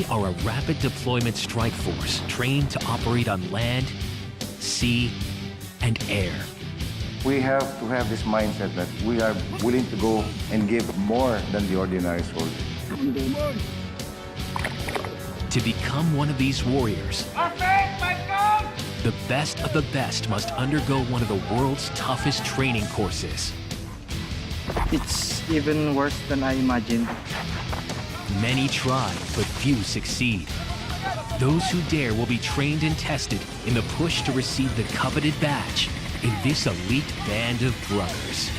We are a rapid deployment strike force trained to operate on land, sea, and air. We have to have this mindset that we are willing to go and give more than the ordinary soldier. To become one of these warriors, the best of the best must undergo one of the world's toughest training courses. It's even worse than I imagined. Many try, but few succeed. Those who dare will be trained and tested in the push to receive the coveted badge in this elite band of brothers.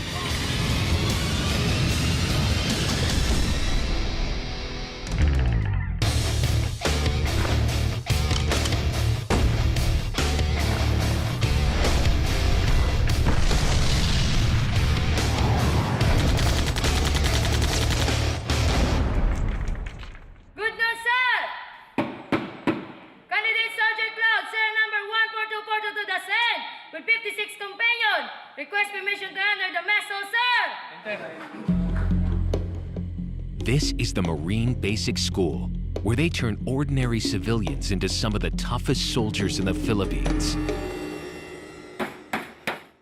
This is the Marine Basic School, where they turn ordinary civilians into some of the toughest soldiers in the Philippines.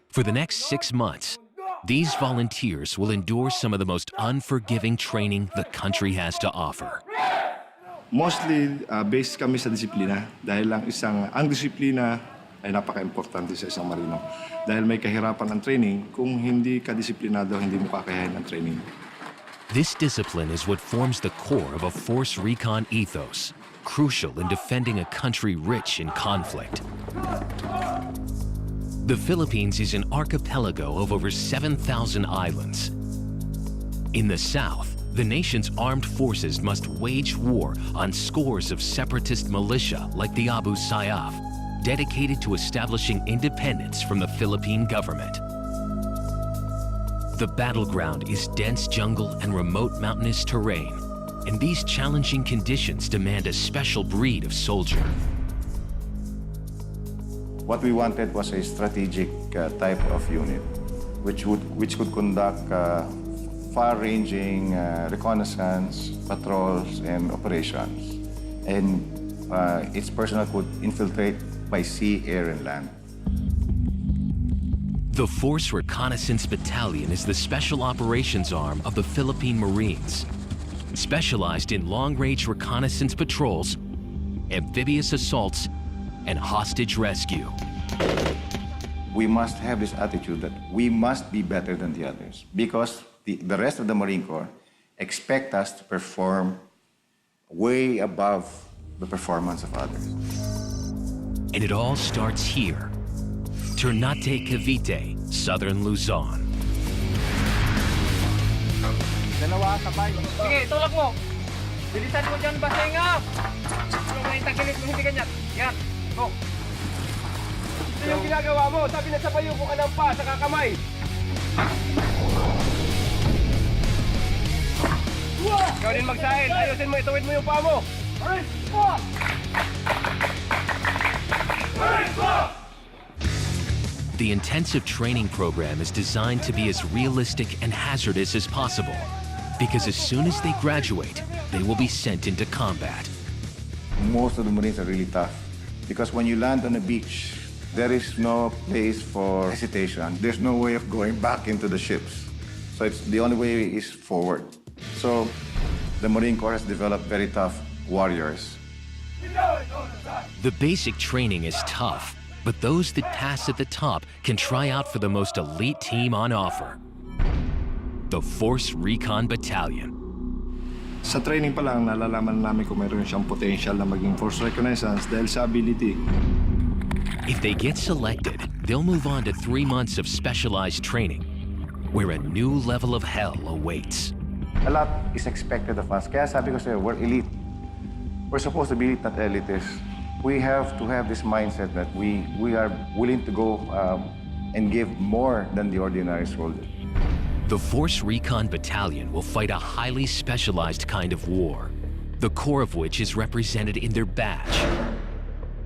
For the next 6 months, these volunteers will endure some of the most unforgiving training the country has to offer. Mostly, based kami sa disiplina dahil ang disiplina ay napaka-importante sa isang marino. Dahil may kahirapan ng training, kung hindi ka disiplinado, hindi mo kakayanin ang training. This discipline is what forms the core of a force recon ethos, crucial in defending a country rich in conflict. The Philippines is an archipelago of over 7,000 islands. In the south, the nation's armed forces must wage war on scores of separatist militia like the Abu Sayyaf, dedicated to establishing independence from the Philippine government. The battleground is dense jungle and remote mountainous terrain, and these challenging conditions demand a special breed of soldier. What we wanted was a strategic type of unit, which could conduct far-ranging reconnaissance, patrols, and operations. And its personnel could infiltrate by sea, air, and land. The Force Reconnaissance Battalion is the special operations arm of the Philippine Marines, specialized in long-range reconnaissance patrols, amphibious assaults, and hostage rescue. We must have this attitude that we must be better than the others because the rest of the Marine Corps expect us to perform way above the performance of others. And it all starts here. Ternate, Cavite, southern Luzon. Dalawa, sabay. Sige, tulak mo. Bilisan mo dyan, basenga. Tulak mo yung tagilid mo, hindi ganyan. Yan, go. Ito yung ginagawa mo. Sabi na sabay yung buka ng pa sa kakamay. Ikaw din magsahil. Ayusin mo, ituwid mo yung paa mo. Aray, po! Aray, po! The intensive training program is designed to be as realistic and hazardous as possible, because as soon as they graduate, they will be sent into combat. Most of the Marines are really tough because when you land on a beach, there is no place for hesitation. There's no way of going back into the ships. So the only way is forward. So the Marine Corps has developed very tough warriors. The basic training is tough, but those that pass at the top can try out for the most elite team on offer. The Force Recon Battalion. Sa training pa lang, nalalaman namin kung mayroon siyang potential na maging Force Reconnaissance dahil sa ability. If they get selected, they'll move on to 3 months of specialized training, where a new level of hell awaits. A lot is expected of us. Kaya sabi ko sa'yo, we're elite. We're supposed to be elite, not elitist. We have to have this mindset that we are willing to go and give more than the ordinary soldier. The Force Recon Battalion will fight a highly specialized kind of war, the core of which is represented in their badge.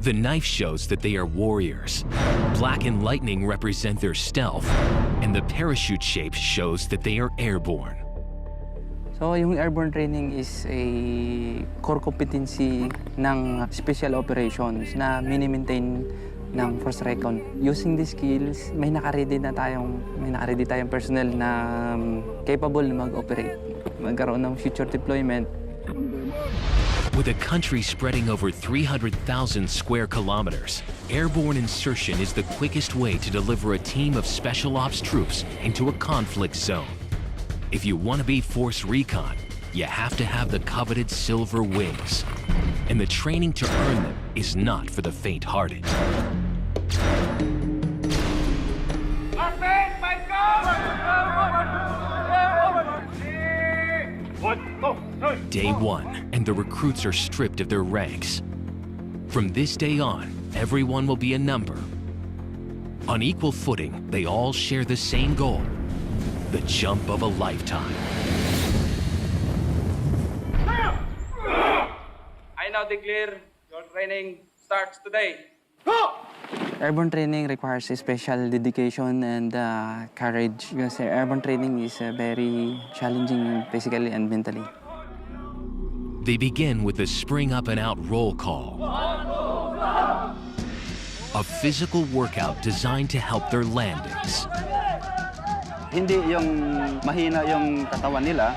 The knife shows that they are warriors. Black and lightning represent their stealth, and the parachute shape shows that they are airborne. So yung airborne training is a core competency ng special operations na mini-maintain ng Force Recon. Using these skills, may naka-ready tayong personnel na capable na mag-operate, magkaroon ng future deployment. With a country spreading over 300,000 square kilometers, airborne insertion is the quickest way to deliver a team of special ops troops into a conflict zone. If you want to be Force Recon, you have to have the coveted silver wings. And the training to earn them is not for the faint-hearted. Day one, and the recruits are stripped of their ranks. From this day on, everyone will be a number. On equal footing, they all share the same goal, the jump of a lifetime. I now declare your training starts today. Airborne training requires a special dedication and courage because airborne training is very challenging physically and mentally. They begin with the spring up and out roll call, a physical workout designed to help their landings. Hindi yung mahina yung katawan nila,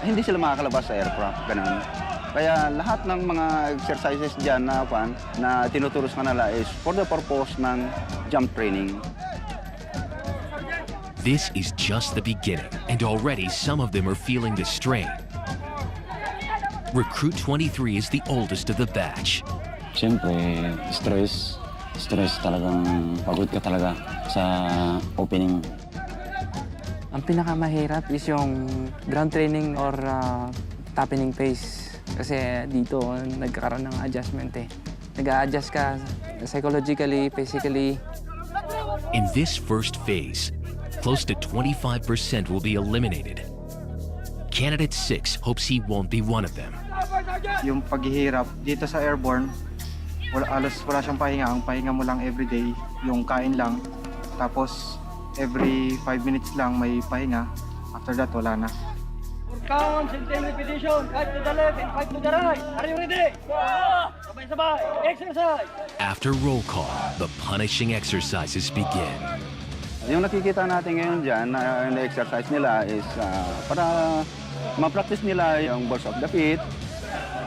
hindi sila makakalabas sa aircraft, ganun. Kaya lahat ng mga exercises dyan na tinuturo sa kanila is for the purpose ng jump training. This is just the beginning, and already some of them are feeling the strain. Recruit 23 is the oldest of the batch. Siyempre, stress talagang pagod ka talaga sa opening. Ang pinakamahirap is yung ground training or tapping phase. Kasi dito, nagkakaroon ng adjustment eh. Nag-a-adjust ka psychologically, physically. In this first phase, close to 25% will be eliminated. Candidate 6 hopes he won't be one of them. Yung paghihirap dito sa airborne, wala siyang pahinga. Ang pahinga mo lang everyday, yung kain lang. Tapos, every 5 minutes lang may pahinga. After that, wala na. Counts in 10 repetition, 5 to the left and 5 to the right. Are you ready? Sabay-sabay, exercise! After roll call, the punishing exercises begin. Yung nakikita natin ngayon dyan na exercise nila is para ma-practice nila yung balls of the feet,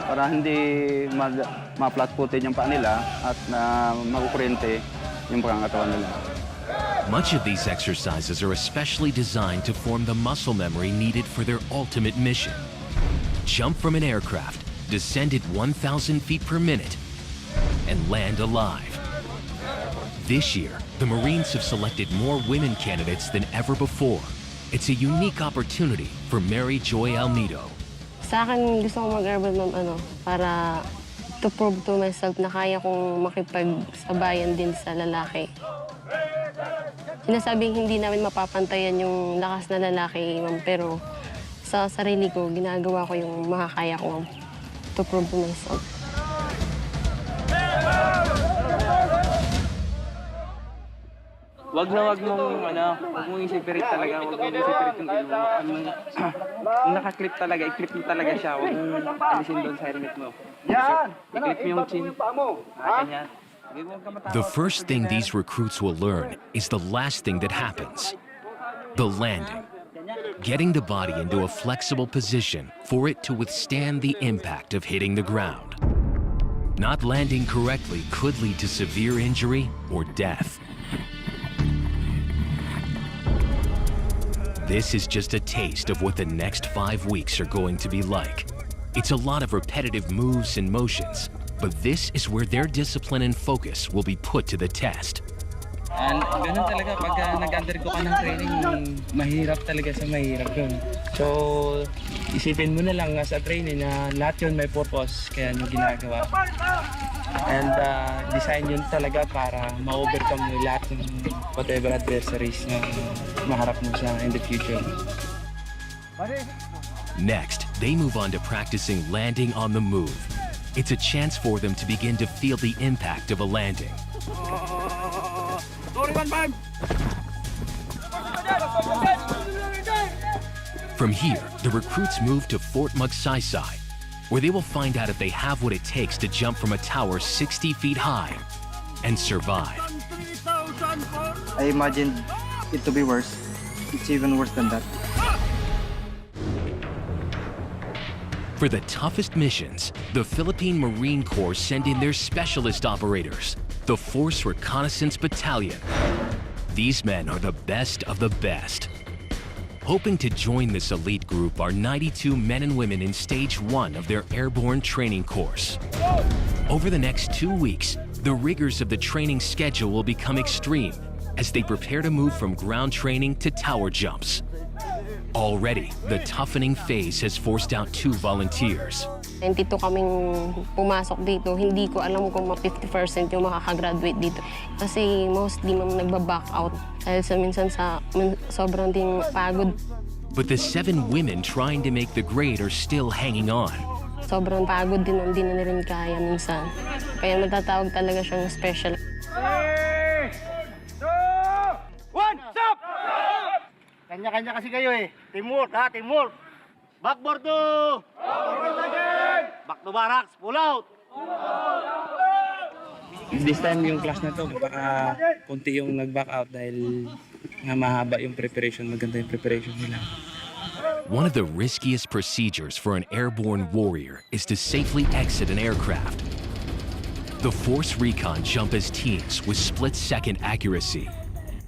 para hindi ma-flat-footed yung paa nila at makukurente yung pangangatawan nila. Much of these exercises are especially designed to form the muscle memory needed for their ultimate mission. Jump from an aircraft, descend at 1,000 feet per minute, and land alive. This year, the Marines have selected more women candidates than ever before. It's a unique opportunity for Mary Joy Almedo. Sa akin, gusto ko mag-airborne para to prove to myself na kaya kong makipagsabayan din sa lalaki. Sinasabing hindi namin mapapantayan yung lakas na lalaki, ma'am, pero sa sarili ko, ginagawa ko yung makakaya ko, ma'am, to prove to myself. Wag mong i-separate talaga. Wag mong i-separate yung ilmo. Kung naka-clip talaga, i-clip mo talaga siya. Wag mong alisin doon sa helmet mo. I-clip mo yung chin. Ganyan. The first thing these recruits will learn is the last thing that happens, the landing. Getting the body into a flexible position for it to withstand the impact of hitting the ground. Not landing correctly could lead to severe injury or death. This is just a taste of what the next 5 weeks are going to be like. It's a lot of repetitive moves and motions, but this is where their discipline and focus will be put to the test. And ganun talaga, pag nag-undergo ka ng training, mahirap talaga sa mahirap yun. So, isipin mo na lang sa training na lahat yun may purpose, kaya nyo ginagawa. And design yun talaga para ma-overcome mo lahat ng whatever adversaries na maharap mo sa in the future. Next, they move on to practicing landing on the move. It's a chance for them to begin to feel the impact of a landing. From here, the recruits move to Fort Magsaysay, where they will find out if they have what it takes to jump from a tower 60 feet high and survive. I imagined it to be worse. It's even worse than that. For the toughest missions, the Philippine Marine Corps send in their specialist operators, the Corps Reconnaissance Battalion. These men are the best of the best. Hoping to join this elite group are 92 men and women in Stage 1 of their airborne training course. Over the next 2 weeks, the rigors of the training schedule will become extreme as they prepare to move from ground training to tower jumps. Already, the toughening phase has forced out 2 volunteers. 92 kaming pumasok dito, hindi ko alam kung 50% yung makakagraduate dito. Kasi mostly nagba-back out dahil minsan sobrang ding pagod. But the 7 women trying to make the grade are still hanging on. Sobrang pagod din, hindi na rin kaya minsan. Kaya matatawag talaga siyang special. 3, 2, 1, stop! Kanya-kanya kasi kayo eh. Teamwork ha, teamwork. Backboard to! Back to barracks, pull out! This time yung class na to, baka kunti yung nag-back out dahil nga mahaba yung preparation, maganda yung preparation nila. One of the riskiest procedures for an airborne warrior is to safely exit an aircraft. The Force Recon jump as teams with split-second accuracy.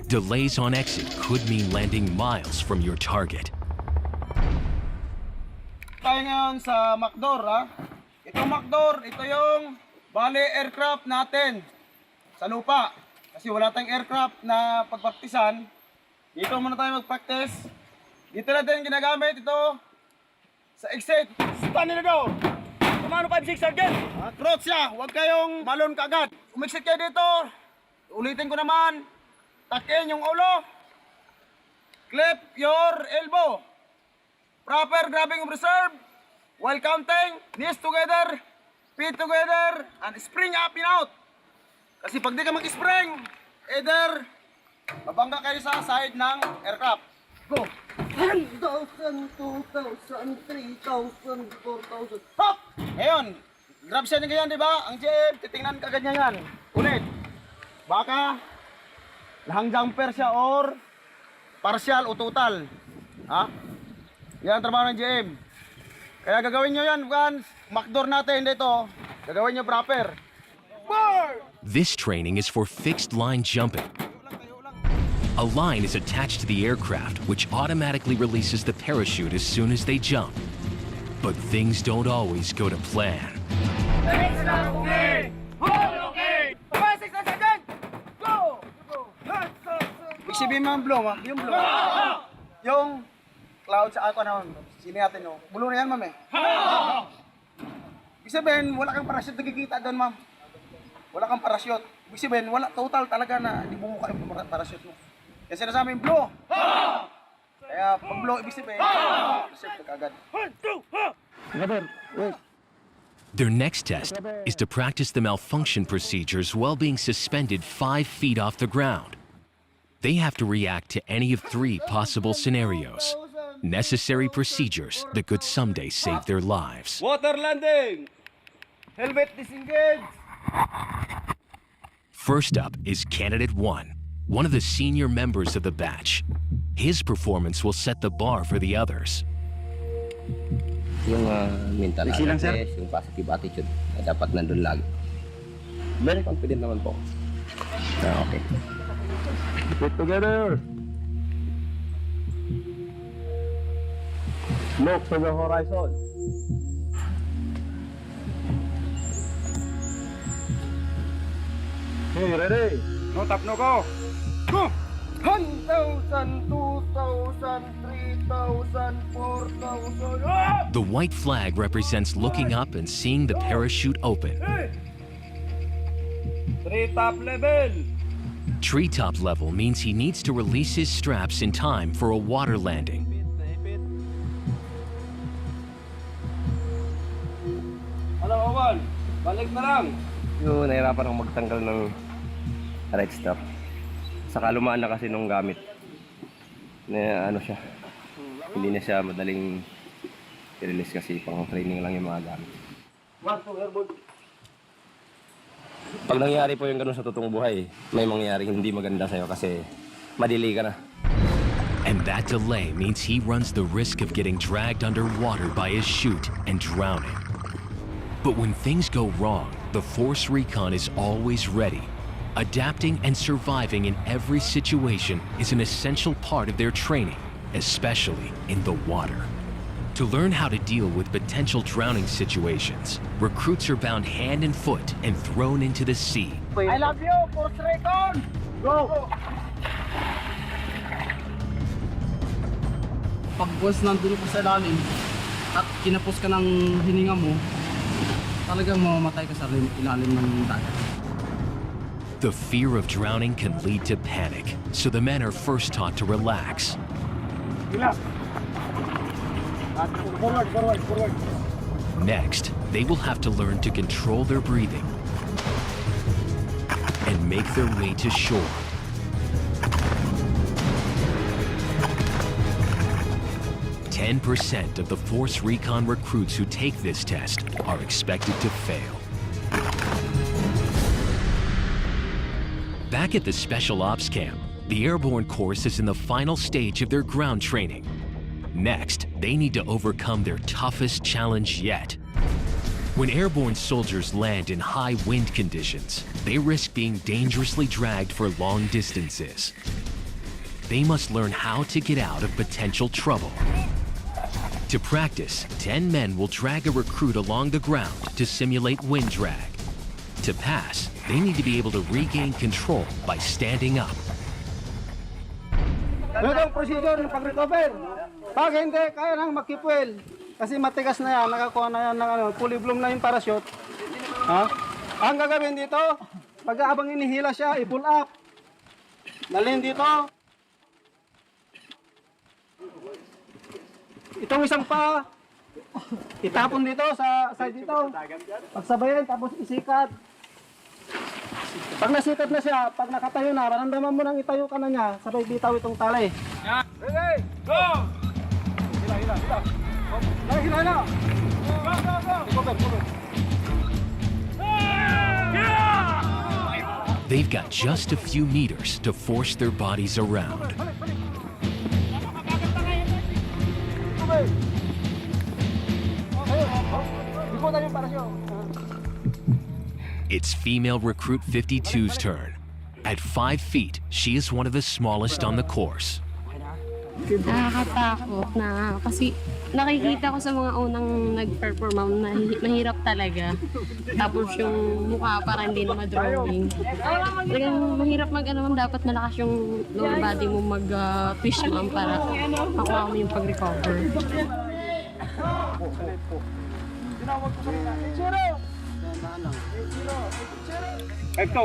Delays on exit could mean landing miles from your target. Tayo ngayon sa MacDor ha. Itong MacDor, ito yung bali aircraft natin sa lupa. Kasi wala tayong aircraft na pagpraktisan. Dito muna tayo mag-practice. Dito natin ginagamit ito sa exit. Stand in the door. Kumano 5-6 sergeant? Crouch siya. Huwag kayong malon kaagad. Umexit kayo dito. Ulitin ko naman. Takin yung ulo. Clip your elbow. Proper grabbing of reserve. While counting, knees together, feet together, and spring up and out. Kasi pag di ka mag-spring, either mabangga kayo sa side ng aircraft. Go! 1,000, 2,000, 3,000, 4,000. Hop! Ngayon, grab siya niya ganyan, di ba? Ang GM, titingnan ka ganyan yan. Ulit. Baka, lahang jumper siya or partial o total. Ha? Yan ang trabaho ng GM. Kaya gagawin nyo yan, MacDor natin dito. Gagawin nyo proper. This training is for fixed line jumping. A line is attached to the aircraft, which automatically releases the parachute as soon as they jump. But things don't always go to plan. Sabihin mo ang blow, ma. Yung blow. Yung cloud sa ako naman. Sili natin yung. Bulo na yan, ma'am eh. Ibig sabihin, wala kang parachute nakikita doon, ma'am. Wala kang parachute. Ibig sabihin, wala total talaga na di bumuka yung parachute mo. Kasi sinasabi yung blow. Kaya pag blow, ibig sabihin, reserve ka agad. Their next test is to practice the malfunction procedures while being suspended 5 feet off the ground. They have to react to any of 3 possible scenarios. Necessary procedures that could someday save their lives. Water landing! Helmet disengage! First up is Candidate 1, one of the senior members of the batch. His performance will set the bar for the others. Yung mental awareness, yung positive attitude, dapat nandun lagi. Very confident naman po. Okay. Get together! Look to the horizon. Okay, ready? No tap, no go! Go! 1,000, 2,000, 3,000, 4,000. The white flag represents looking up and seeing the parachute open. Treetop level. Treetop level means he needs to release his straps in time for a water landing. Hello, Owan. Balik na lang. Yung nahirapan akong magtanggal ng right strap. Saka lumaan na kasi nung gamit. Na ano siya. Hindi na siya madaling i-release kasi pang training lang yung mga gamit. Pag nangyari po yung ganun sa totoong buhay, may mangyaring hindi maganda sa'yo kasi madili ka na. And that delay means he runs the risk of getting dragged underwater by his chute and drowning. But when things go wrong, the Force Recon is always ready. Adapting and surviving in every situation is an essential part of their training, especially in the water. To learn how to deal with potential drowning situations, recruits are bound hand and foot and thrown into the sea. I love you, Corps Recon! Go! Pag once nandun ko sa ilalim at kinapos ka ng hininga mo, talagang mamamatay ka sa ilalim ng dagat. The fear of drowning can lead to panic, so the men are first taught to relax. Next, they will have to learn to control their breathing and make their way to shore. Ten 10% of the Force Recon recruits who take this test are expected to fail. Back at the Special Ops Camp, the Airborne course is in the final stage of their ground training. Next, they need to overcome their toughest challenge yet. When airborne soldiers land in high wind conditions, they risk being dangerously dragged for long distances. They must learn how to get out of potential trouble. To practice, 10 men will drag a recruit along the ground to simulate wind drag. To pass, they need to be able to regain control by standing up. Ganito ang procedure ng pag-recover. Pag hindi, kaya nang makipwel. Kasi matigas na yan, nakakuha na yan ng fully bloom na yung parachute. Ha? Ang gagawin dito, pag abang inihila siya, i-pull up. Dalhin dito. Itong isang pa, itapon dito sa side dito. Pagsabayan, tapos isikat. Pag nasikat na siya, pag nakatayo na, maramdaman mo nang itayo ka na niya, sabay bitaw itong tali. Ready, go! Hila, hila, hila. Hila, hila, hila. Go, go, go! Cover, cover. They've got just a few meters to force their bodies around. It's female recruit 52's turn. At 5 feet, she is one of the smallest on the course. Nakakatakot na kasi nakikita ko sa mga unang nag-perform na mahirap talaga. Tapos yung mukha parang hindi na ma-drawing. Talagang mahirap dapat malakas yung lower body mo mag-twist naman para makuha mo yung pag-recover. Ito,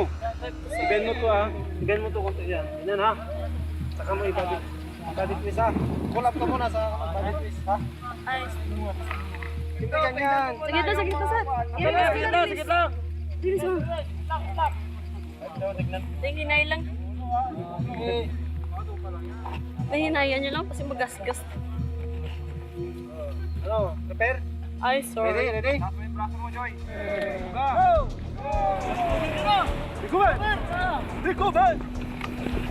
ibend mo to ha. Ibend mo to konti yan. Yan ha. Saka mo ibabit. Body twist ha. Pull up ka muna sa body twist ha. Hindi ganyan. Sige to, sige to, sir. Sige lang. Bilis mo. Hinay lang. Nahinayan nyo lang kasi magasgas. Ano, prepare? Ay, sorry. Ready, ready? Tapo yung braso mo, Joy. Go! Recover! Recover!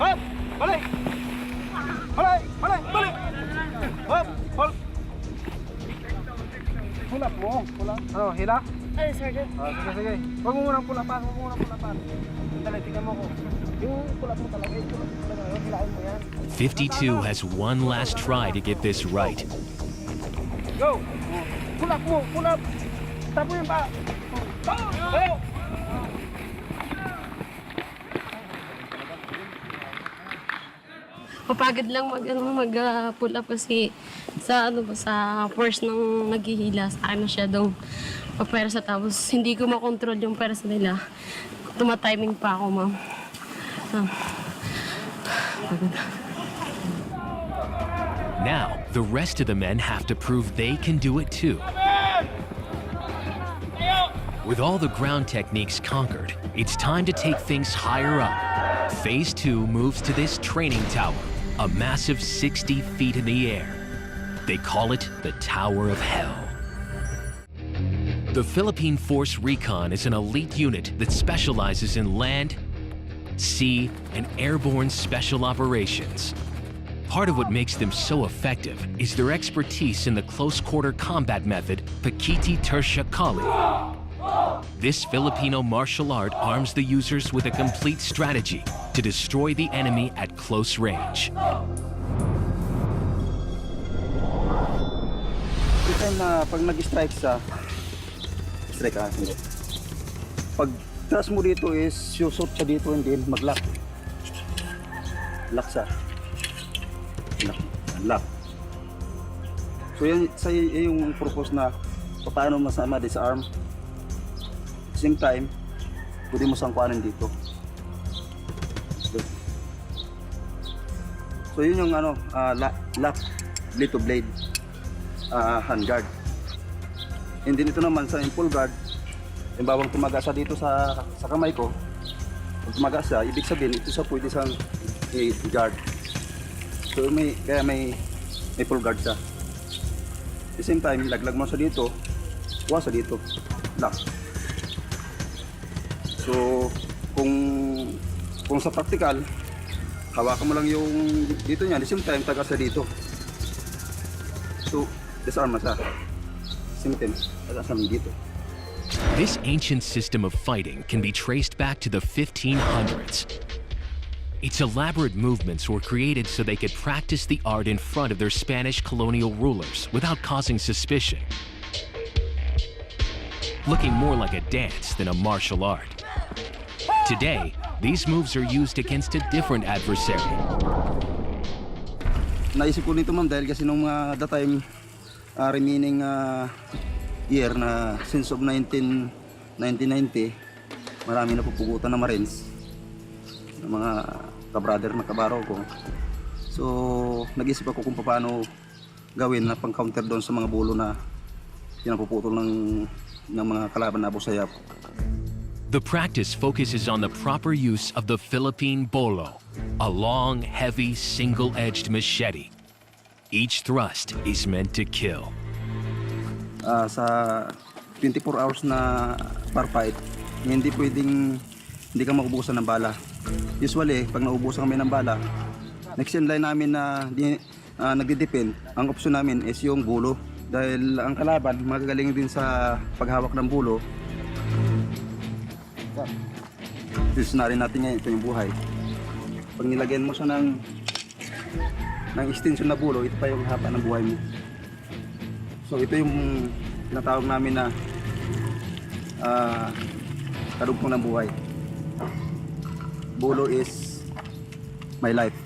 Up! Balik! Balik! Balik! Balik! Up! Hold! Pull up mo. Pull up. Ano, hila? Ay, Sergeant. Sige, sige. Huwag mo munang pulapan. Huwag mo munang pulapan. Dali, tingnan mo ko. Yung pulap mo talaga. Yung pulap mo talaga. Hilain mo yan. 52 has one last try to get this right. Go! Pull up mo! Pull up! Tapo yung pa! Go! Go! Papagod lang mag-pull up kasi sa force ng naghihila sa akin masyadong papersa tapos hindi ko makontrol yung persa nila. Tumatiming pa ako, ma'am. Now, the rest of the men have to prove they can do it too. With all the ground techniques conquered, it's time to take things higher up. Phase 2 moves to this training tower, a massive 60 feet in the air. They call it the Tower of Hell. The Philippine Force Recon is an elite unit that specializes in land, sea, and airborne special operations. Part of what makes them so effective is their expertise in the close-quarter combat method, Pakiti Tertia Kali. This Filipino martial art arms the users with a complete strategy to destroy the enemy at close range. Kasi na pag nag-strike sa hindi. Pag tras mo dito is susot siya dito and then mag-lock. Lock siya. Lock. So yan yung purpose na paano masama disarm. Same time, pwede mo sangkuanan dito. So yun yung lock blade to blade hand guard. And then ito naman sa full guard, yung bawang tumaga siya dito sa kamay ko. Pag tumaga siya, ibig sabihin ito sa pwede siyang guard. So kaya may full guard siya. At the same time, laglag mo siya dito, kuha siya dito, lock. So kung sa practical, hawakan mo lang yung dito niya, at the same time, taga siya dito. So disarm na siya. This ancient system of fighting can be traced back to the 1500s. Its elaborate movements were created so they could practice the art in front of their Spanish colonial rulers without causing suspicion. Looking more like a dance than a martial art. Today, these moves are used against a different adversary. Naisip ko nito, ma'am, dahil kasi nung that time remaining year na since of 1990, marami na pupugutan na Marines, ng mga kabrother na kabaro ko. So nag-isip ako kung paano gawin na pang-counter doon sa mga bulo na pinapuputol ng mga kalaban na busayap. The practice focuses on the proper use of the Philippine bolo, a long, heavy, single-edged machete. Each thrust is meant to kill. Sa 24 hours na bar fight, hindi ka maubusan ng bala. Usually, pag naubusan kami ng bala, next in line namin na nagdidepend, ang option namin is yung bulo. Dahil ang kalaban, magagaling din sa paghawak ng bulo. Dictionary natin ngayon, ito yung buhay. Pag nilagyan mo siya ng extension na bulo, ito pa yung haba ng buhay mo. So ito yung tinatawag namin na karugtong ng buhay. Bulo is my life.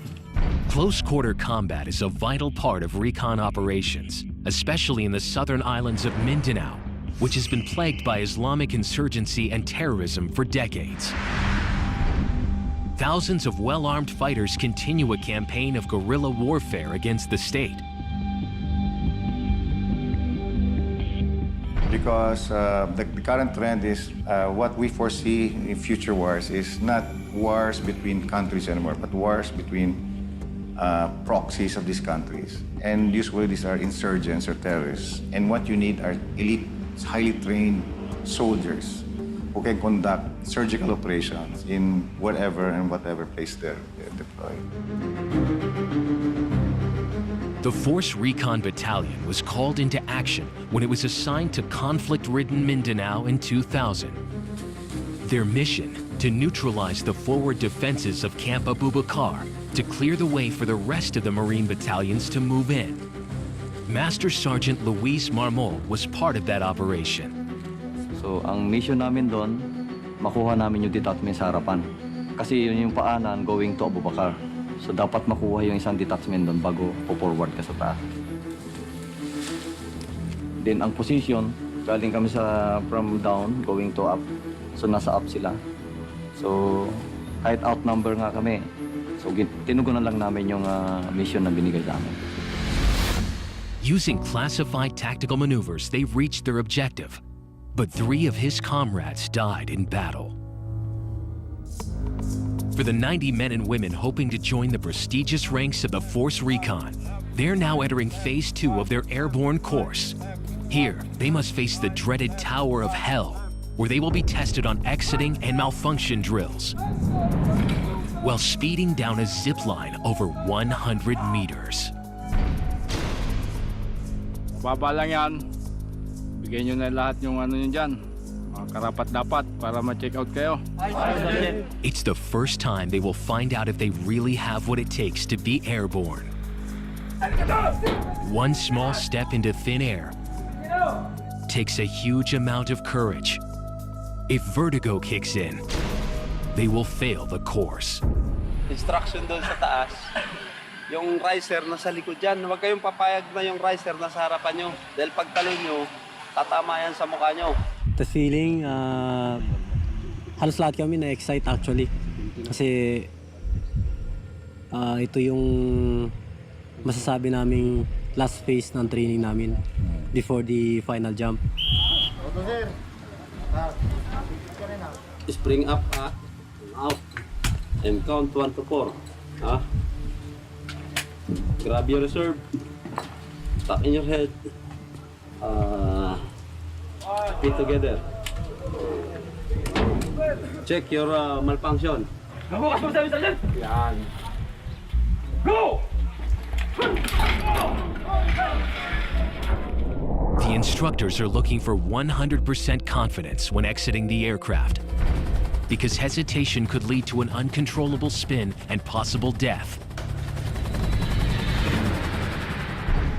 Close-quarter combat is a vital part of recon operations, especially in the southern islands of Mindanao, which has been plagued by Islamic insurgency and terrorism for decades. Thousands of well-armed fighters continue a campaign of guerrilla warfare against the state. Because the current trend is what we foresee in future wars is not wars between countries anymore, but wars between proxies of these countries. And usually these are insurgents or terrorists. And what you need are elite, highly trained soldiers who can conduct surgical operations in whatever place they're deployed. The Force Recon Battalion was called into action when it was assigned to conflict-ridden Mindanao in 2000. Their mission, to neutralize the forward defenses of Camp Abubakar to clear the way for the rest of the Marine battalions to move in. Master Sergeant Luis Marmol was part of that operation. So, ang mission namin doon, makuha namin yung detachment sa harapan. Kasi yun yung paanan going to Abubakar. So, dapat makuha yung isang detachment doon bago po-forward ka sa taas. Then, ang position, galing kami from down, going to up. So, nasa up sila. So, kahit outnumber nga kami. So, tinugunan lang namin yung mission na binigay sa amin. Using classified tactical maneuvers, they reached their objective. But 3 of his comrades died in battle. For the 90 men and women hoping to join the prestigious ranks of the Force Recon, they're now entering phase 2 of their airborne course. Here, they must face the dreaded Tower of Hell, where they will be tested on exiting and malfunction drills, while speeding down a zip line over 100 meters. Baba lang yan. Bigyan nyo na lahat yung ano nyo dyan. Mga karapat-dapat para ma-check out kayo. It's the first time they will find out if they really have what it takes to be airborne. One small step into thin air takes a huge amount of courage. If vertigo kicks in, they will fail the course. Instruction doon sa taas. Yung riser nasa likod dyan. Huwag kayong papayag na yung riser nasa harapan nyo. Dahil pagtalon nyo, tatama yan sa mukha nyo. The feeling, halos lahat kami na-excite actually. Kasi ito yung masasabi naming last phase ng training namin before the final jump. Spring up, out, and count 1 to 4. Grab your reserve, tuck in your head, feet together. Check your malfunction. Yan. Go! The instructors are looking for 100% confidence when exiting the aircraft, because hesitation could lead to an uncontrollable spin and possible death.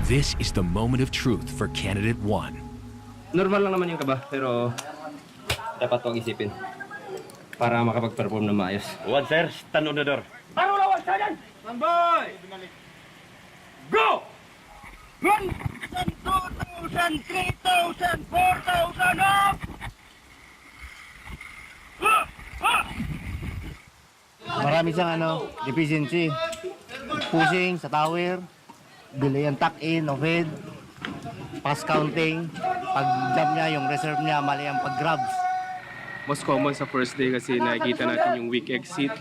This is the moment of truth for Candidate 1. Normal lang naman yung kaba, pero dapat huwag isipin para makapag-perform na maayos. One, sir. Stand on the door. Ano na, one, sergeant? Stand by! Go! 1,000, 2,000, 3,000, 4,000, up! Marami siyang deficiency. Pushing sa tower, delay and tuck-in, overhead, pass counting. Pag jump niya, yung reserve niya, mali ang pag-grabs. Most common sa first day kasi nakikita natin yung weak exit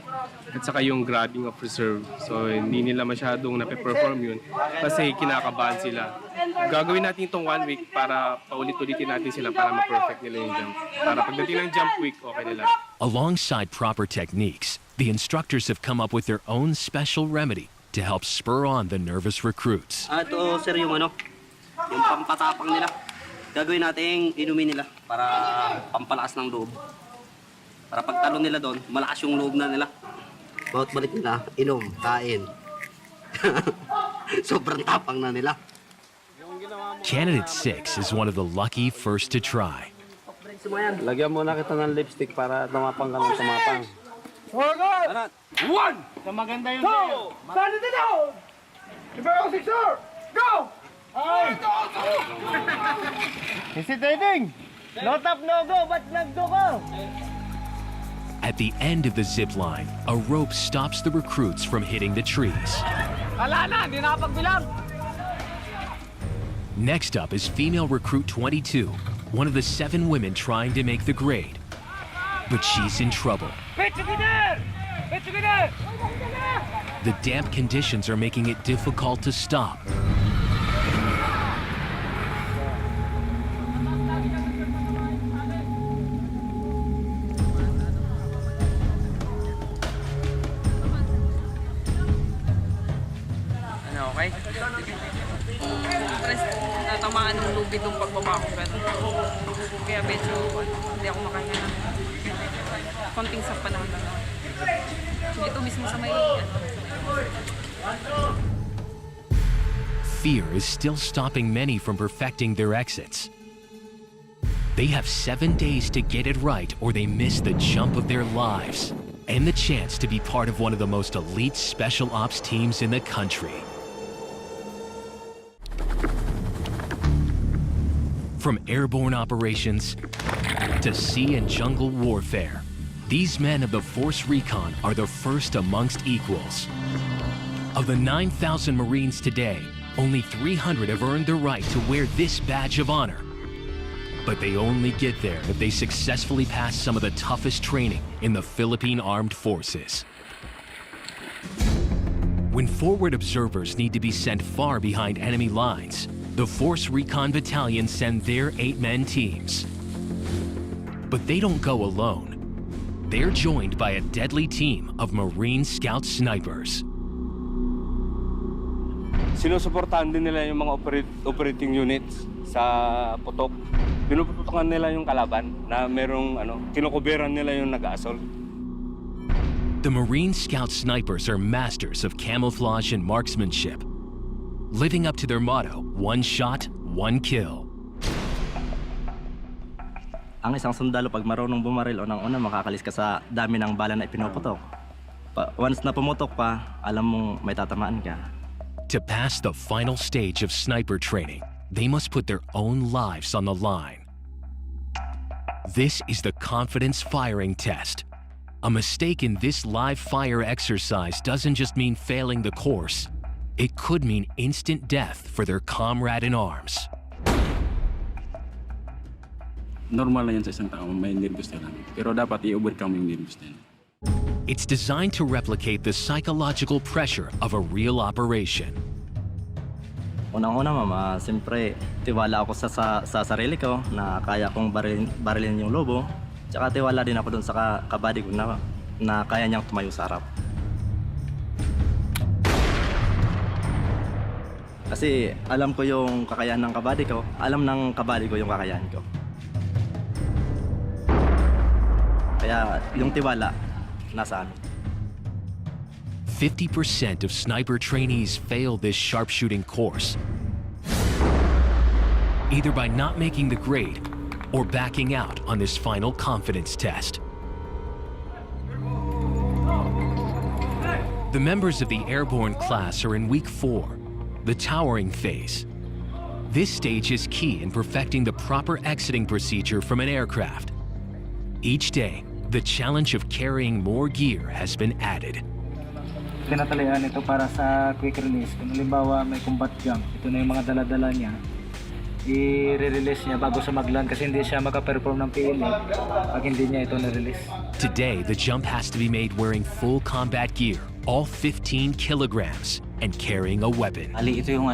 at saka yung grabbing of reserve. So hindi nila masyadong nape-perform yun kasi kinakabahan sila. Gagawin natin itong 1 week para paulit-ulitin natin sila para ma-perfect nila yung jump. Para pagdating ng jump week, okay nila. Alongside proper techniques, the instructors have come up with their own special remedy to help spur on the nervous recruits. Ito sir yung yung pampatapang nila. Gagawin natin inumin nila para pampalakas ng loob. Para pagtalon nila doon, malakas yung loob na nila. Bawat balik nila, inom, kain. Sobrang tapang na nila. Candidate 6 is one of the lucky first to try. Lagyan muna kita ng lipstick para tumapang ka ng tumapang. Forward! 1! Na maganda yung 2! Stand it down! Ibero 6, sir! Go! hesitating. No tap, no go. Ba't nag-go ka? At the end of the zip line, a rope stops the recruits from hitting the trees. Wala na, hindi nakapagbilang! Next up is female recruit 22, one of the 7 women trying to make the grade. But she's in trouble. Pit together! Pit together! The damp conditions are making it difficult to stop. Okay? Natamaan ng lubid ng pagbaba ko. Kaya medyo hindi ako makahinga na. Konting sa panahon lang. Ito mismo sa may... Fear is still stopping many from perfecting their exits. They have 7 days to get it right or they miss the jump of their lives and the chance to be part of one of the most elite special ops teams in the country. From airborne operations to sea and jungle warfare, these men of the Force Recon are the first amongst equals. Of the 9,000 Marines today, only 300 have earned the right to wear this badge of honor. But they only get there if they successfully pass some of the toughest training in the Philippine Armed Forces. When forward observers need to be sent far behind enemy lines, the Force Recon Battalion send their 8-man teams. But they don't go alone. They're joined by a deadly team of Marine Scout snipers. Sinusuportahan din nila yung mga operating units sa putok. Pinuputukan nila yung kalaban na merong kinukuberan nila yung nag-assault. The Marine Scout snipers are masters of camouflage and marksmanship, living up to their motto, one shot, one kill. Ang isang sundalo pag marunong bumaril, unang-una makakalis ka sa dami ng bala na ipinuputok. Once na pumutok pa, alam mong may tatamaan ka. To pass the final stage of sniper training, they must put their own lives on the line. This is the confidence firing test. A mistake in this live fire exercise doesn't just mean failing the course. It could mean instant death for their comrade in arms. Normal na yan sa isang tao, may nervous na lang. Pero dapat i-overcome yung nervous na yan. It's designed to replicate the psychological pressure of a real operation. Unang-una, mama, siyempre, tiwala ako sa sarili ko na kaya kong barilin yung lobo. Tsaka tiwala din ako dun sa kabady ko na kaya niyang tumayo sa harap. Kasi alam ko yung kakayahan ng kabady ko, alam ng kabady ko yung kakayahan ko. Kaya yung tiwala, nasa amin. 50% of sniper trainees fail this sharpshooting course, either by not making the grade or backing out on this final confidence test. The members of the airborne class are in week 4, the towering phase. This stage is key in perfecting the proper exiting procedure from an aircraft. Each day, the challenge of carrying more gear has been added. Tinatalian ito para sa quick release. Kung halimbawa may combat jump, ito na yung mga dala-dala niya. I-release niya bago sa magland kasi hindi siya makaperform ng PLA pag hindi niya ito na-release. Today, the jump has to be made wearing full combat gear, all 15 kilograms, and carrying a weapon. Ali, ito yung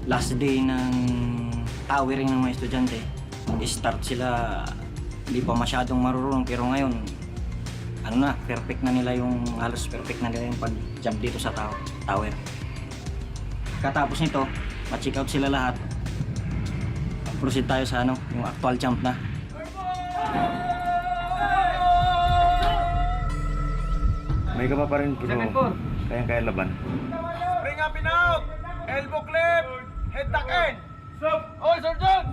last day ng towering ng mga estudyante. Start sila, hindi pa masyadong marunong pero ngayon perfect na nila yung halos perfect na nila yung pag-jump dito sa tower. Katapos nito, ma-check out sila lahat. Proceed tayo sa yung actual jump na. May ka pa rin pero kaya laban. Spring up and out! Elbow clip! Head tuck in! Stop! Oy, Sergeant!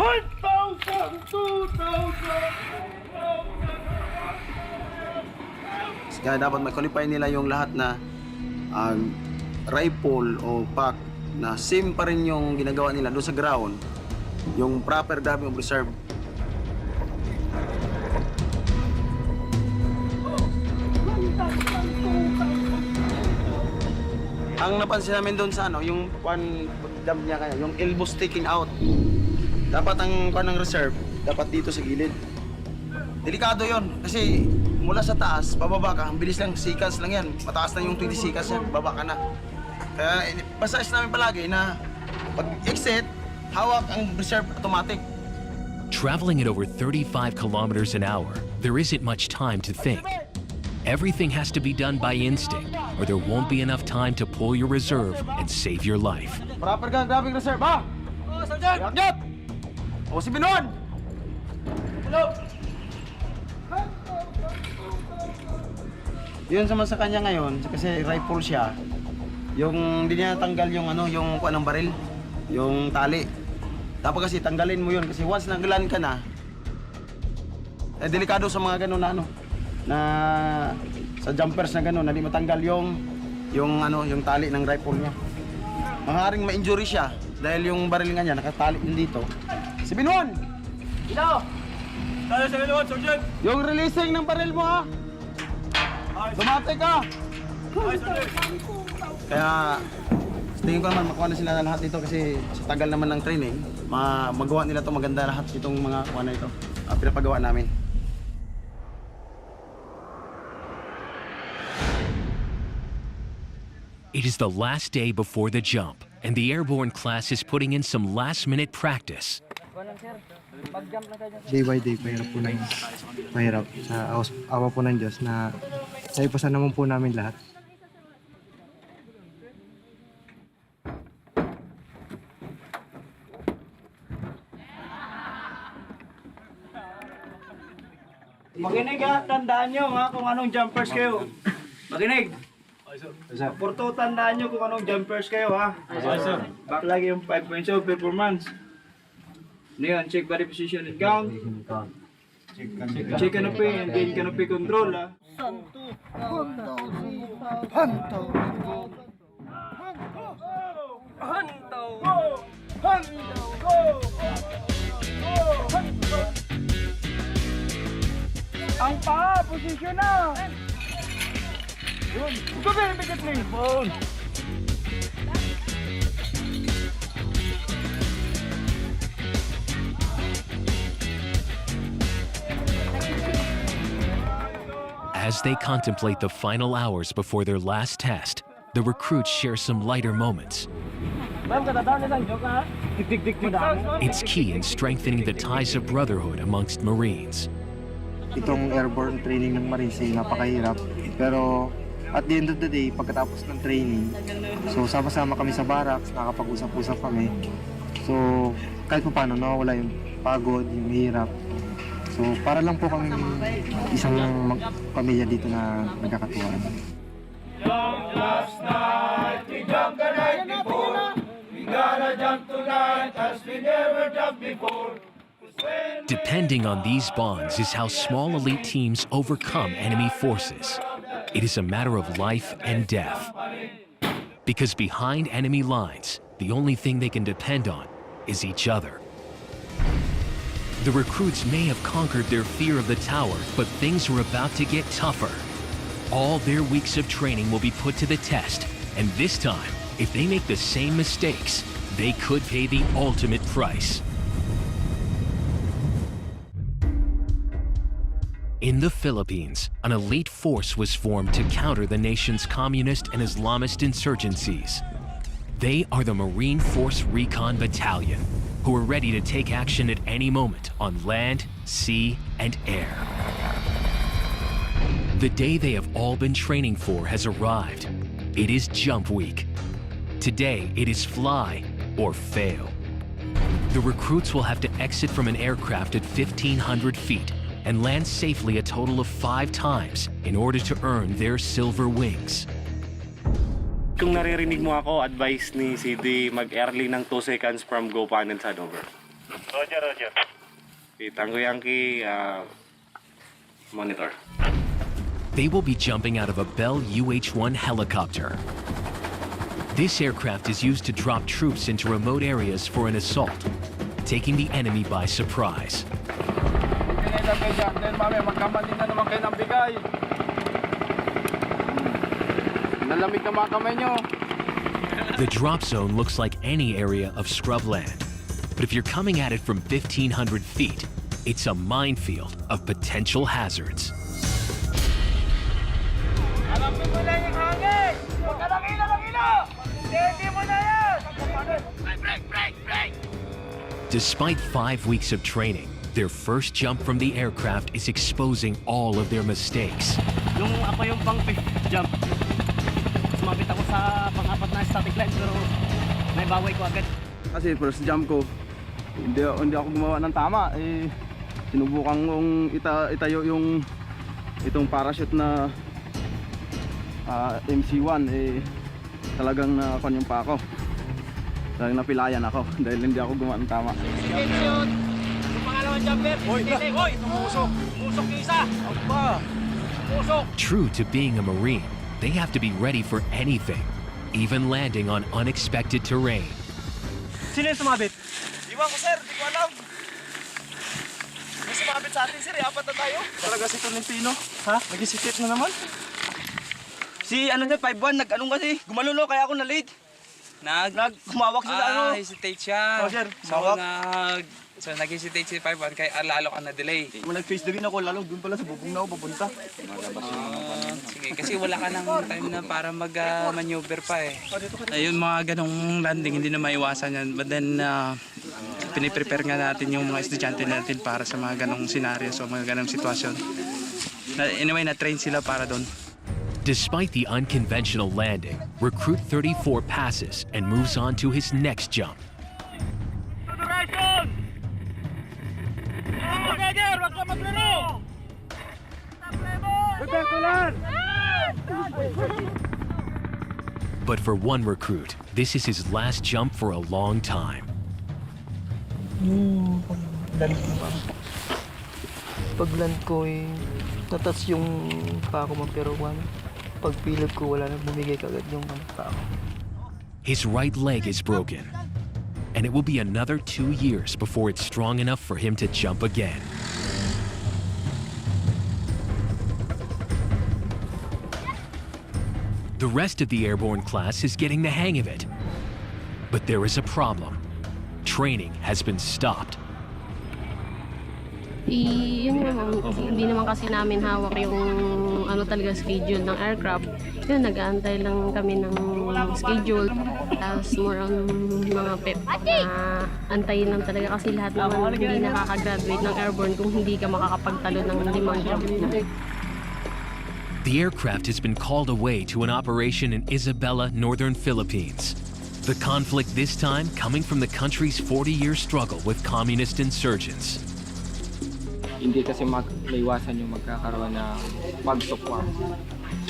1,000! 2,000! Kaya dapat ma-qualify nila yung lahat na rifle o pack na same pa rin yung ginagawa nila doon sa ground, yung proper grabbing of reserve. Ang napansin namin doon sa yung one jump niya kaya, yung elbow sticking out. Dapat ang ng reserve, dapat dito sa gilid. Delikado yon kasi mula sa taas, pababa ka, ang bilis lang, seconds lang yan. Mataas na yung 20 seconds yan, baba ka na. Kaya pasayos namin palagi na pag-exit, hawak ang reserve automatic. Traveling at over 35 kilometers an hour, there isn't much time to think. Everything has to be done by instinct, or there won't be enough time to pull your reserve and save your life. Proper ka, grabbing reserve, ha? Oo, Sergeant! Yakjat! O, si Binuan! Hello! Yun sa kanya ngayon, kasi rifle siya, yung hindi niya tanggal yung yung kuha ng baril, yung tali. Dapat kasi tanggalin mo yun kasi once nanggalan ka na, delikado sa mga ganun na sa jumpers na ganun, na di matanggal yung tali ng rifle niya. Maaaring ma-injury siya dahil yung baril nga niya nakatali din dito. Si Binuan! Ito! Tayo sa Binuan, Sergeant! Yung releasing ng baril mo, ha? Dumate ka! Kaya tingin ko naman makuha na sila lahat dito kasi sa tagal naman ng training, magawa nila to maganda lahat itong mga kuha na ito. Pinapagawa namin. It is the last day before the jump, and the airborne class is putting in some last-minute practice. Day by day, pahirap po na yun. Pahirap. Sa awa po ng Diyos na naipasan naman po namin lahat. Makinig ha, tandaan nyo ha kung anong jumpers kayo. Makinig. Porto, tandaan nyo kung anong jumpers kayo ha. Back lagi yung 5 points of performance. Ano yun? Check body position and count. Check canopy and gain canopy control ha. Ang paa, posisyon na! Yun. Ito ba yung bigat ni phone? As they contemplate the final hours before their last test, the recruits share some lighter moments. It's key in strengthening the ties of brotherhood amongst Marines. Itong airborne training ng Marines ay napakahirap. Pero at the end of the day, pagkatapos ng training, so sama-sama kami sa barracks, nakakapag-usap-usap kami. So kahit pa paano, nawawala yung pagod, yung hirap. So para lang po kami isang pamilya dito na nagkakatuwaan. Last night, we jumped the night before. We gotta jump tonight as we never jumped before. Depending on these bonds is how small elite teams overcome enemy forces. It is a matter of life and death. Because behind enemy lines, the only thing they can depend on is each other. The recruits may have conquered their fear of the tower, but things are about to get tougher. All their weeks of training will be put to the test, and this time, if they make the same mistakes, they could pay the ultimate price. In the Philippines, an elite force was formed to counter the nation's communist and Islamist insurgencies. They are the Marine Force Recon Battalion, who are ready to take action at any moment on land, sea, and air. The day they have all been training for has arrived. It is jump week. Today, it is fly or fail. The recruits will have to exit from an aircraft at 1,500 feet and land safely a total of 5 times in order to earn their silver wings. Kung naririnig mo ako, advice ni CD mag-early ng 2 seconds from go pan and sad over. Roger, Roger. Tango Yankee, monitor. They will be jumping out of a Bell UH-1 helicopter. This aircraft is used to drop troops into remote areas for an assault, taking the enemy by surprise. The drop zone looks like any area of scrubland, but if you're coming at it from 1,500 feet, it's a minefield of potential hazards. Despite 5 weeks of training, their first jump from the aircraft is exposing all of their mistakes. Nung ako yung pang-fifth jump, sumabit ako sa pang-apat na static line pero naibaway ko agad. Kasi first jump ko, hindi ako gumawa ng tama. Sinubukan kong itayo yung itong parachute na MC1. Talagang nakakon yung pa ako. Talagang napilayan ako dahil hindi ako gumawa ng tama. True to being a Marine, they have to be ready for anything, even landing on unexpected terrain. Sino yung sumabit? Iwan ko, sir. Di ko alam. May sumabit sa atin, sir. 4 na tayo. Talaga si Tolentino. Ha? Nag-isitit na naman. Si ano niya, 5-1, nag-anong kasi, gumalulo kaya ako na-late. Humawak siya sa ano. Hesitate siya. Oh, sir. So, So nag-hesitate si 5-1 kaya lalo ka na-delay. Nag-face din ako, lalo doon pala sa bubong na ako papunta. Sige, kasi wala ka ng time na para mag-maneuver pa eh. Ayun, mga ganong landing, hindi na maiwasan yan. But then, piniprepare nga natin yung mga estudyante natin para sa mga ganong senaryo, so mga ganong sitwasyon. Anyway, na-train sila para doon. Despite the unconventional landing, Recruit 34 passes and moves on to his next jump. But for one recruit, this is his last jump for a long time. Pagland ko natas yung pa ako pero pagpilot ko wala na bumigay kagad yung pa ako. His right leg is broken, and it will be another 2 years before it's strong enough for him to jump again. The rest of the airborne class is getting the hang of it. But there is a problem. Training has been stopped. Yun naman, hindi naman kasi namin hawak yung talaga schedule ng aircraft. Yun, nag-aantay lang kami ng schedule. Tapos more on mga pep na antayin lang talaga kasi lahat naman hindi nakaka-graduate ng airborne kung hindi ka makakapagtalo ng 5 jump na. The aircraft has been called away to an operation in Isabela, northern Philippines. The conflict this time coming from the country's 40-year struggle with communist insurgents. Hindi kasi maiwasan yung magkakaroon ng pagsukma.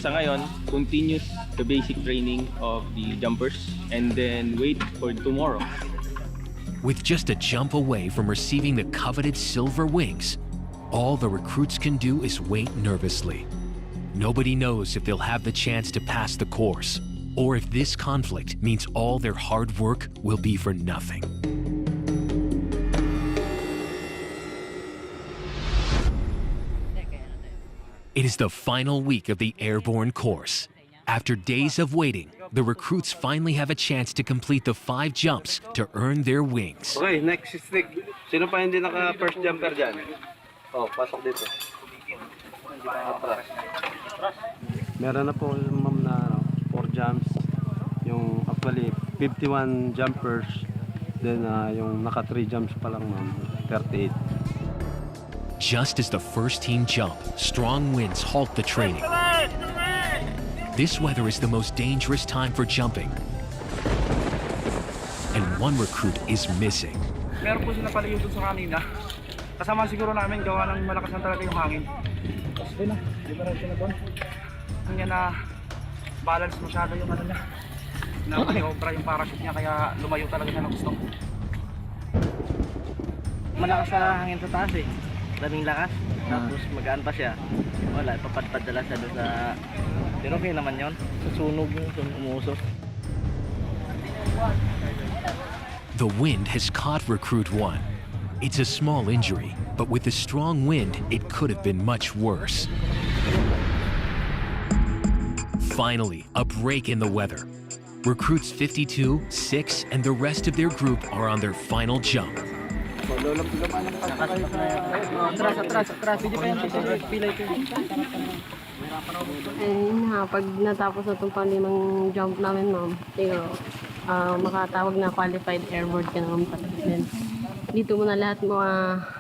Sa ngayon, continues the basic training of the jumpers and then wait for tomorrow. With just a jump away from receiving the coveted silver wings, all the recruits can do is wait nervously. Nobody knows if they'll have the chance to pass the course, or if this conflict means all their hard work will be for nothing. It is the final week of the airborne course. After days of waiting, the recruits finally have a chance to complete the 5 jumps to earn their wings. Okay, next stick. Sino pa hindi naka-first jumper dyan? Oh, pasok dito. Meron na po ma'am na 4 jumps. Yung actually 51 jumpers. Then yung naka 3 jumps pa lang ma'am, 38. Just as the first team jump, strong winds halt the training. This weather is the most dangerous time for jumping. And one recruit is missing. Meron po sila pala yung sa kanina. Kasama siguro namin gawa ng malakas na talaga yung hangin. Tapos doon na, di ba rin sila doon? Ang niya na balance masyado yung niya. Nakayobra yung parachute niya kaya lumayo talaga siya ng gusto. Malakas sa hangin sa taas daming lakas. Tapos magaan pa siya. Wala, papadpadala siya doon sa... Pero okay naman yun. Susunog yun, umusok. The wind has caught Recruit 1. It's a small injury, but with the strong wind, it could have been much worse. Finally, a break in the weather. Recruits 52, 6, and the rest of their group are on their final jump. Pag natapos na itong pang-5 jump namin, ma'am, siguro, makatawag na qualified airborne ka naman pala. Dito mo na lahat mo,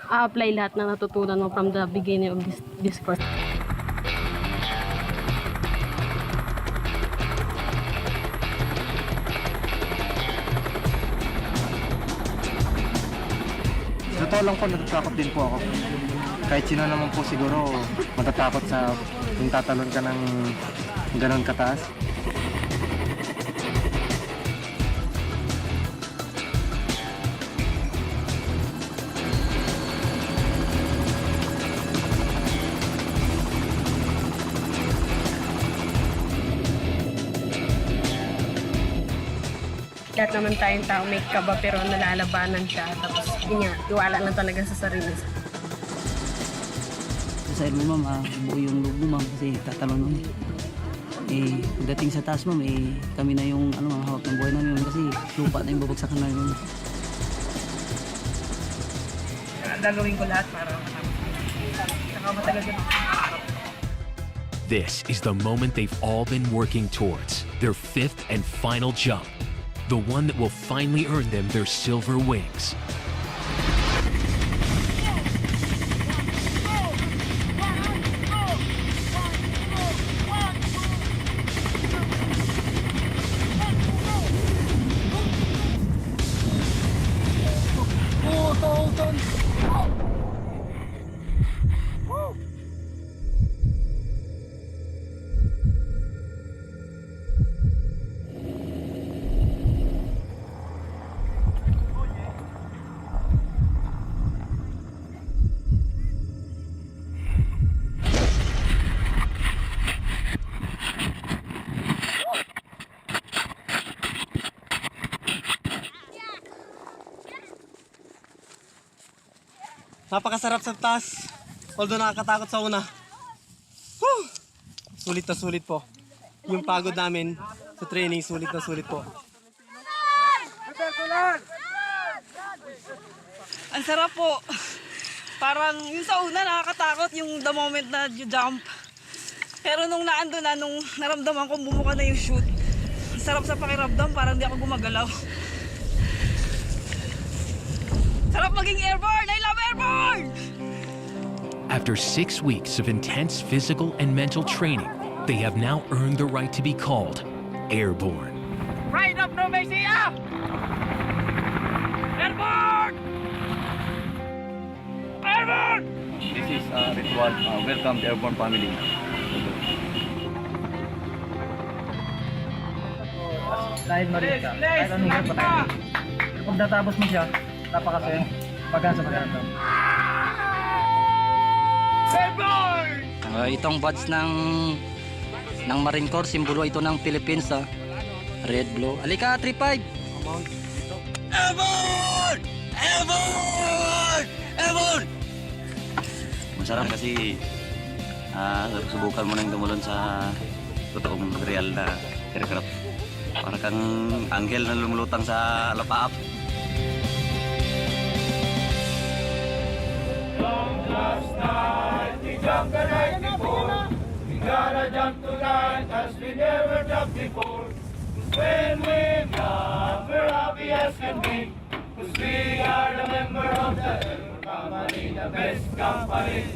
apply lahat na natutunan mo from the beginning of this course. Totoo lang po, natatakot din po ako. Kahit sino naman po siguro matatakot sa kung tatalon ka ng ganon kataas. Lahat naman tayong tao may kaba pero nalalabanan siya. Tapos yun nga, iwala na talaga sa sarili. Sa mo ma'am, buo yung loob mo ma'am kasi tatalon mo. Pagdating sa taas ma'am, kami na yung hawak ng buhay namin kasi lupa na yung babagsakan namin. gagawin ko lahat para saka matagal din ako. This is the moment they've all been working towards, their 5th and final jump, the one that will finally earn them their silver wings. Napakasarap sa taas. Although nakakatakot sa una. Whew! Sulit na sulit po. Yung pagod namin sa training, sulit na sulit po. Ang sarap po. Parang yung sa una nakakatakot yung the moment na you jump. Pero nung naando na, nung naramdaman ko bumuka na yung chute, ang sarap sa pakiramdam, parang di ako gumagalaw. Sarap maging airborne! I love airborne! After 6 weeks of intense physical and mental training, they have now earned the right to be called airborne. Right up, no Messiah! Airborne! Airborne! This is ritual. Welcome to Airborne family. Dahil marine ka, kahit anong hirap pa tayo. Pag natapos mo siya, napakasaya. Pagkaan sa pagkakataon. Itong badge ng Marine Corps, simbolo ito ng Philippines, red, blue. Alika, 3-5! Airborne! Airborne! Airborne! Masarap kasi subukan mo nang tumulon sa totoong real na aircraft. Para kang anghel na lumulutang sa lapaap. Last night we jumped the night before. We gotta jump tonight as we never jumped before. 'Cause when we jump, we're happy as can be. 'Cause we are the member of the Airborne Company, the best company.